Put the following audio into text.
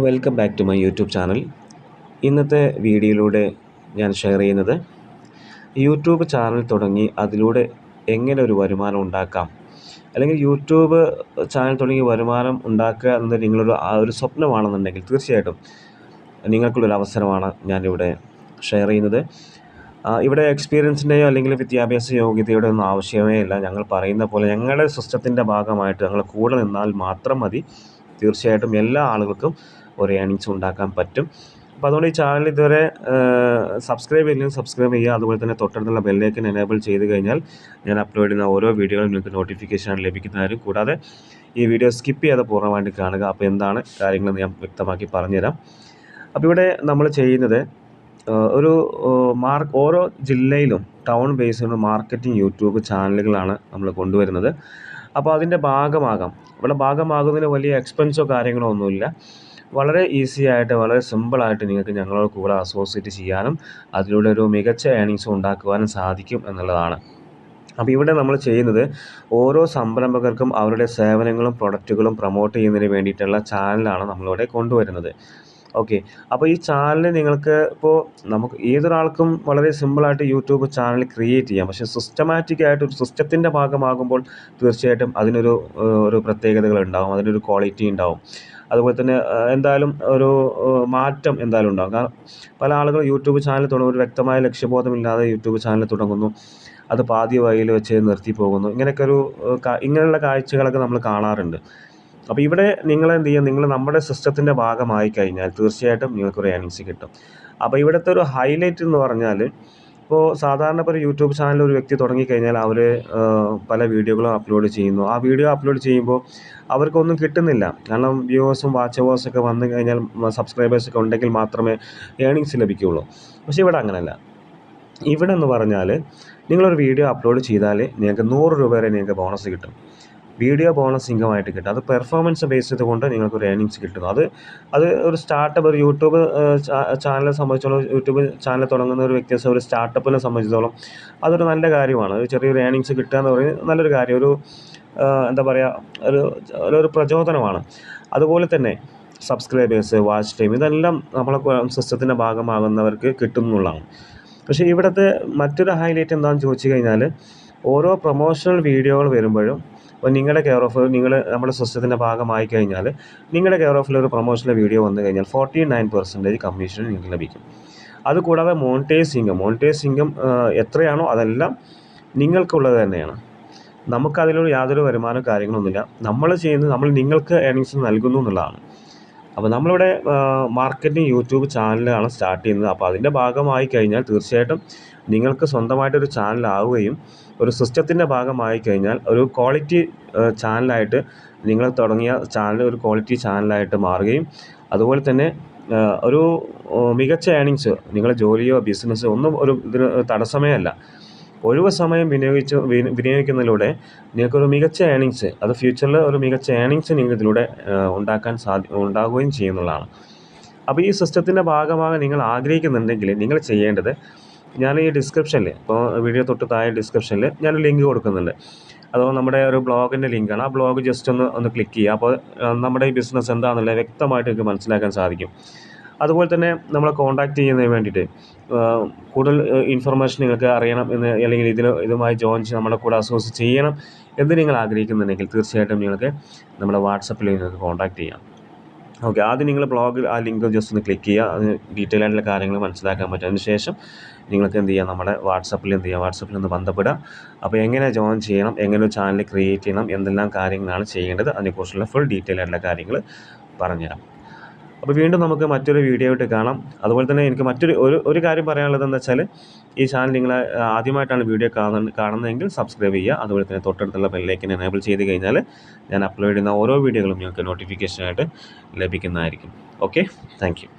Welcome back to my YouTube channel. ഇന്നത്തെ വീഡിയോയിലൂടെ ഞാൻ ഷെയർ ചെയ്യുന്നത് യൂട്യൂബ് ചാനൽ തുടങ്ങി അതിലൂടെ എങ്ങനെ ഒരു വരുമാനം ഉണ്ടാക്കാം, അല്ലെങ്കിൽ യൂട്യൂബ് ചാനൽ തുടങ്ങി വരുമാനം ഉണ്ടാക്കുക എന്നത് നിങ്ങളൊരു ഒരു സ്വപ്നമാണെന്നുണ്ടെങ്കിൽ തീർച്ചയായിട്ടും നിങ്ങൾക്കുള്ളൊരു അവസരമാണ് ഞാനിവിടെ ഷെയർ ചെയ്യുന്നത്. ഇവിടെ എക്സ്പീരിയൻസിൻ്റെയോ അല്ലെങ്കിൽ വിദ്യാഭ്യാസ യോഗ്യതയുടെ ഒന്നും ആവശ്യമേ ഇല്ല. ഞങ്ങൾ പറയുന്ന പോലെ ഞങ്ങളുടെ സിസ്റ്റത്തിൻ്റെ ഭാഗമായിട്ട് ഞങ്ങൾ കൂടെ നിന്നാൽ മാത്രം മതി. തീർച്ചയായിട്ടും എല്ലാ ആളുകൾക്കും ഒരു ഏണിങ്സ് ഉണ്ടാക്കാൻ പറ്റും. അപ്പോൾ അതുകൊണ്ട് ഈ ചാനൽ ഇതുവരെ സബ്സ്ക്രൈബ് ചെയ്യില്ലെങ്കിൽ സബ്സ്ക്രൈബ് ചെയ്യുക. അതുപോലെ തന്നെ തൊട്ടടുത്തുള്ള ബെല്ലൈക്കൻ എനേബിൾ ചെയ്ത് കഴിഞ്ഞാൽ ഞാൻ അപ്ലോഡ് ചെയ്യുന്ന ഓരോ വീഡിയോകളും നിങ്ങൾക്ക് നോട്ടിഫിക്കേഷൻ ലഭിക്കുന്നതായിരിക്കും. കൂടാതെ ഈ വീഡിയോ സ്കിപ്പ് ചെയ്യാതെ പൂർണ്ണമായിട്ട് കാണുക. അപ്പോൾ എന്താണ് കാര്യങ്ങളെന്ന് ഞാൻ വ്യക്തമാക്കി പറഞ്ഞുതരാം. അപ്പോൾ ഇവിടെ നമ്മൾ ചെയ്യുന്നത് ഓരോ ജില്ലയിലും ടൗൺ ബേസ് ചെയ്യുന്ന മാർക്കറ്റിംഗ് യൂട്യൂബ് ചാനലുകളാണ് നമ്മൾ കൊണ്ടുവരുന്നത്. അപ്പോൾ അതിൻ്റെ ഇവിടെ ഭാഗമാകുന്നതിന് വലിയ എക്സ്പെൻസോ കാര്യങ്ങളോ ഒന്നുമില്ല. വളരെ ഈസി ആയിട്ട് വളരെ സിമ്പിളായിട്ട് നിങ്ങൾക്ക് ഞങ്ങളോട് കൂടെ അസോസിയേറ്റ് ചെയ്യാനും അതിലൂടെ ഒരു മികച്ച ഏണിങ്സ് ഉണ്ടാക്കുവാനും സാധിക്കും എന്നുള്ളതാണ്. അപ്പോൾ ഇവിടെ നമ്മൾ ചെയ്യുന്നത് ഓരോ സംരംഭകർക്കും അവരുടെ സേവനങ്ങളും പ്രൊഡക്റ്റുകളും പ്രൊമോട്ട് ചെയ്യുന്നതിന് വേണ്ടിയിട്ടുള്ള ചാനലാണ് നമ്മളിവിടെ കൊണ്ടുവരുന്നത്. ഓക്കെ, അപ്പോൾ ഈ ചാനൽ നിങ്ങൾക്ക് നമുക്ക് ഏതൊരാൾക്കും വളരെ സിമ്പിളായിട്ട് യൂട്യൂബ് ചാനൽ ക്രിയേറ്റ് ചെയ്യാം. പക്ഷേ സിസ്റ്റമാറ്റിക്കായിട്ട് ഒരു സിസ്റ്റത്തിൻ്റെ ഭാഗമാകുമ്പോൾ തീർച്ചയായിട്ടും അതിനൊരു പ്രത്യേകതകൾ ഉണ്ടാകും, അതിനൊരു ക്വാളിറ്റി ഉണ്ടാവും. അതുപോലെ തന്നെ എന്തായാലും ഒരു മാറ്റം എന്തായാലും ഉണ്ടാകും. കാരണം പല ആളുകൾ യൂട്യൂബ് ചാനൽ തുടങ്ങും, ഒരു വ്യക്തമായ ലക്ഷ്യബോധമില്ലാതെ യൂട്യൂബ് ചാനൽ തുടങ്ങുന്നു, അത് പാതി വഴിയിൽ വെച്ച് നിർത്തി പോകുന്നു. ഇങ്ങനെയുള്ള കാഴ്ചകളൊക്കെ നമ്മൾ കാണാറുണ്ട്. അപ്പോൾ ഇവിടെ നിങ്ങൾ എന്ത് ചെയ്യുക, നിങ്ങൾ നമ്മുടെ സിസ്റ്റത്തിൻ്റെ ഭാഗമായി കഴിഞ്ഞാൽ തീർച്ചയായിട്ടും നിങ്ങൾക്കൊരു ഏണിങ്സ് കിട്ടും. അപ്പോൾ ഇവിടുത്തെ ഒരു ഹൈലൈറ്റ് എന്ന് പറഞ്ഞാൽ, സാധാരണ ഒരു യൂട്യൂബ് ചാനൽ ഒരു വ്യക്തി തുടങ്ങിക്കഴിഞ്ഞാൽ അവർ പല വീഡിയോകളും അപ്ലോഡ് ചെയ്യുന്നു. ആ വീഡിയോ അപ്ലോഡ് ചെയ്യുമ്പോൾ അവർക്കൊന്നും കിട്ടുന്നില്ല. കാരണം വ്യൂവേഴ്സും വാച്ചവേഴ്സൊക്കെ വന്നു കഴിഞ്ഞാൽ സബ്സ്ക്രൈബേഴ്സൊക്കെ ഉണ്ടെങ്കിൽ മാത്രമേ ഏണിങ്സ് ലഭിക്കുകയുള്ളൂ. പക്ഷേ ഇവിടെ അങ്ങനെയല്ല. ഇവിടെ എന്ന് പറഞ്ഞാൽ നിങ്ങളൊരു വീഡിയോ അപ്ലോഡ് ചെയ്താൽ നിങ്ങൾക്ക് 100 രൂപ വരെ നിങ്ങൾക്ക് ബോണസ് കിട്ടും. വീഡിയോ ബോണസ് ഇൻകമായിട്ട് കിട്ടും. അത് പെർഫോമൻസ് ബേസ് ചെയ്തുകൊണ്ട് നിങ്ങൾക്കൊരു ഏണിങ്സ് കിട്ടുന്നു. അത് ഒരു സ്റ്റാർട്ടപ്പ്, ഒരു യൂട്യൂബ് ചാനലിനെ സംബന്ധിച്ചോളം, യൂട്യൂബ് ചാനൽ തുടങ്ങുന്ന ഒരു വ്യക്തി, ഒരു സ്റ്റാർട്ടപ്പിനെ സംബന്ധിച്ചിടത്തോളം അതൊരു നല്ല കാര്യമാണ്. ഒരു ചെറിയൊരു ഏണിങ്സ് കിട്ടുക എന്ന് പറയുന്നത് നല്ലൊരു കാര്യം, എന്താ പറയുക, ഒരു പ്രചോദനമാണ്. അതുപോലെ തന്നെ സബ്സ്ക്രൈബേഴ്സ്, വാച്ച് ടൈം, ഇതെല്ലാം നമ്മളെ സിസ്റ്റത്തിൻ്റെ ഭാഗമാകുന്നവർക്ക് കിട്ടുന്നുള്ളതാണ്. പക്ഷേ ഇവിടുത്തെ മറ്റൊരു ഹൈലൈറ്റ് എന്താണെന്ന് ചോദിച്ചു കഴിഞ്ഞാൽ, ഓരോ പ്രൊമോഷണൽ വീഡിയോകൾ വരുമ്പോഴും നിങ്ങളുടെ നിങ്ങൾ നമ്മുടെ സിസ്റ്റത്തിൻ്റെ ഭാഗമായി കഴിഞ്ഞാൽ നിങ്ങളുടെ കെയർ ഓഫിൽ ഒരു പ്രൊമോഷണൽ വീഡിയോ വന്നു കഴിഞ്ഞാൽ 49% കമ്മീഷൻ നിങ്ങൾക്ക് ലഭിക്കും. അതുകൂടാതെ മോണിറ്റൈസിംഗും എത്രയാണോ അതെല്ലാം നിങ്ങൾക്കുള്ളത് തന്നെയാണ്. നമുക്കതിലൊരു യാതൊരു വരുമാനവും കാര്യങ്ങളൊന്നുമില്ല. നമ്മൾ നിങ്ങൾക്ക് ഏണിങ്സ് നൽകുന്നു എന്നുള്ളതാണ്. അപ്പോൾ നമ്മളിവിടെ മാർക്കറ്റിംഗ് യൂട്യൂബ് ചാനലാണ് സ്റ്റാർട്ട് ചെയ്യുന്നത്. അപ്പോൾ അതിൻ്റെ ഭാഗമായി കഴിഞ്ഞാൽ തീർച്ചയായിട്ടും നിങ്ങൾക്ക് സ്വന്തമായിട്ടൊരു ചാനലാവുകയും ഒരു സിസ്റ്റത്തിൻ്റെ ഭാഗമായി കഴിഞ്ഞാൽ ഒരു ക്വാളിറ്റി ചാനലായിട്ട് നിങ്ങൾ തുടങ്ങിയ ചാനൽ ഒരു ക്വാളിറ്റി ചാനലായിട്ട് മാറുകയും അതുപോലെ തന്നെ ഒരു മികച്ച ഏണിങ്സ്, നിങ്ങളുടെ ജോലിയോ ബിസിനസ്സോ ഒന്നും ഇതിന് തടസ്സമേ അല്ല. ഒഴിവ് സമയം വിനിയോഗിക്കുന്നതിലൂടെ നിങ്ങൾക്കൊരു മികച്ച ഏണിങ്സ്, അത് ഫ്യൂച്ചറിൽ ഒരു മികച്ച ഏണിങ്സ് നിങ്ങൾക്ക് ഇതിലൂടെ ഉണ്ടാകുകയും ചെയ്യുന്നതാണ്. അപ്പോൾ ഈ സിസ്റ്റത്തിൻ്റെ ഭാഗമാകാൻ നിങ്ങൾ ആഗ്രഹിക്കുന്നുണ്ടെങ്കിൽ നിങ്ങൾ ചെയ്യേണ്ടത്, ഞാൻ ഈ ഡിസ്ക്രിപ്ഷനിൽ, വീഡിയോ തൊട്ട് താഴെ ഡിസ്ക്രിപ്ഷനിൽ ഞാനൊരു ലിങ്ക് കൊടുക്കുന്നുണ്ട്. അഥവാ നമ്മുടെ ഒരു ബ്ലോഗിൻ്റെ ലിങ്കാണ്. ആ ബ്ലോഗ് ജസ്റ്റ് ഒന്ന് ക്ലിക്ക് ചെയ്യുക. അപ്പോൾ നമ്മുടെ ഈ ബിസിനസ് എന്താണെന്നുള്ളത് വ്യക്തമായിട്ട് നിങ്ങൾക്ക് മനസ്സിലാക്കാൻ സാധിക്കും. അതുപോലെ തന്നെ നമ്മളെ കോൺടാക്റ്റ് ചെയ്യുന്നതിന് വേണ്ടിയിട്ട് കൂടുതൽ ഇൻഫർമേഷൻ നിങ്ങൾക്ക് അറിയണം എന്ന്, അല്ലെങ്കിൽ ഇതുമായി ജോയിൻ ചെയ്ത് നമ്മുടെ കൂടെ അസോസിയേറ്റ് ചെയ്യണം എന്ന് നിങ്ങൾ ആഗ്രഹിക്കുന്നുണ്ടെങ്കിൽ തീർച്ചയായിട്ടും നിങ്ങൾക്ക് നമ്മുടെ വാട്സപ്പിൽ നിങ്ങൾക്ക് കോൺടാക്റ്റ് ചെയ്യാം. ഓക്കെ, ആദ്യം നിങ്ങൾ ബ്ലോഗിൽ ആ ലിങ്ക് ജസ്റ്റ് ഒന്ന് ക്ലിക്ക് ചെയ്യുക. അതിന് ഡീറ്റെയിൽ ആയിട്ടുള്ള കാര്യങ്ങൾ മനസ്സിലാക്കാൻ പറ്റും. അതിനുശേഷം നിങ്ങൾക്ക് എന്ത് ചെയ്യാം, നമ്മുടെ വാട്സപ്പിൽ ഒന്ന് ബന്ധപ്പെടുക. അപ്പോൾ എങ്ങനെ ജോയിൻ ചെയ്യണം, എങ്ങനെ ഒരു ചാനൽ ക്രിയേറ്റ് ചെയ്യണം, എന്തെല്ലാം കാര്യങ്ങളാണ് ചെയ്യേണ്ടത്, അതിനെക്കുറിച്ചുള്ള ഫുൾ ഡീറ്റെയിൽ ആയിട്ടുള്ള കാര്യങ്ങൾ പറഞ്ഞുതരാം. അപ്പോൾ വീണ്ടും നമുക്ക് മറ്റൊരു വീഡിയോ ആയിട്ട് കാണാം. അതുപോലെ തന്നെ എനിക്ക് ഒരു കാര്യം പറയാനുള്ളത് എന്താ വെച്ചാൽ, ഈ ചാനൽ നിങ്ങൾ ആദ്യമായിട്ടാണ് വീഡിയോ കാണുന്നതെങ്കിൽ സബ്സ്ക്രൈബ് ചെയ്യുക. അതുപോലെ തന്നെ തൊട്ടടുത്തുള്ള ബെല്ലൈക്കൻ എനേബിൾ ചെയ്ത് കഴിഞ്ഞാൽ ഞാൻ അപ്ലോഡ് ചെയ്യുന്ന ഓരോ വീഡിയോകളും നിങ്ങൾക്ക് നോട്ടിഫിക്കേഷനായിട്ട് ലഭിക്കുന്നതായിരിക്കും. Okay, thank you.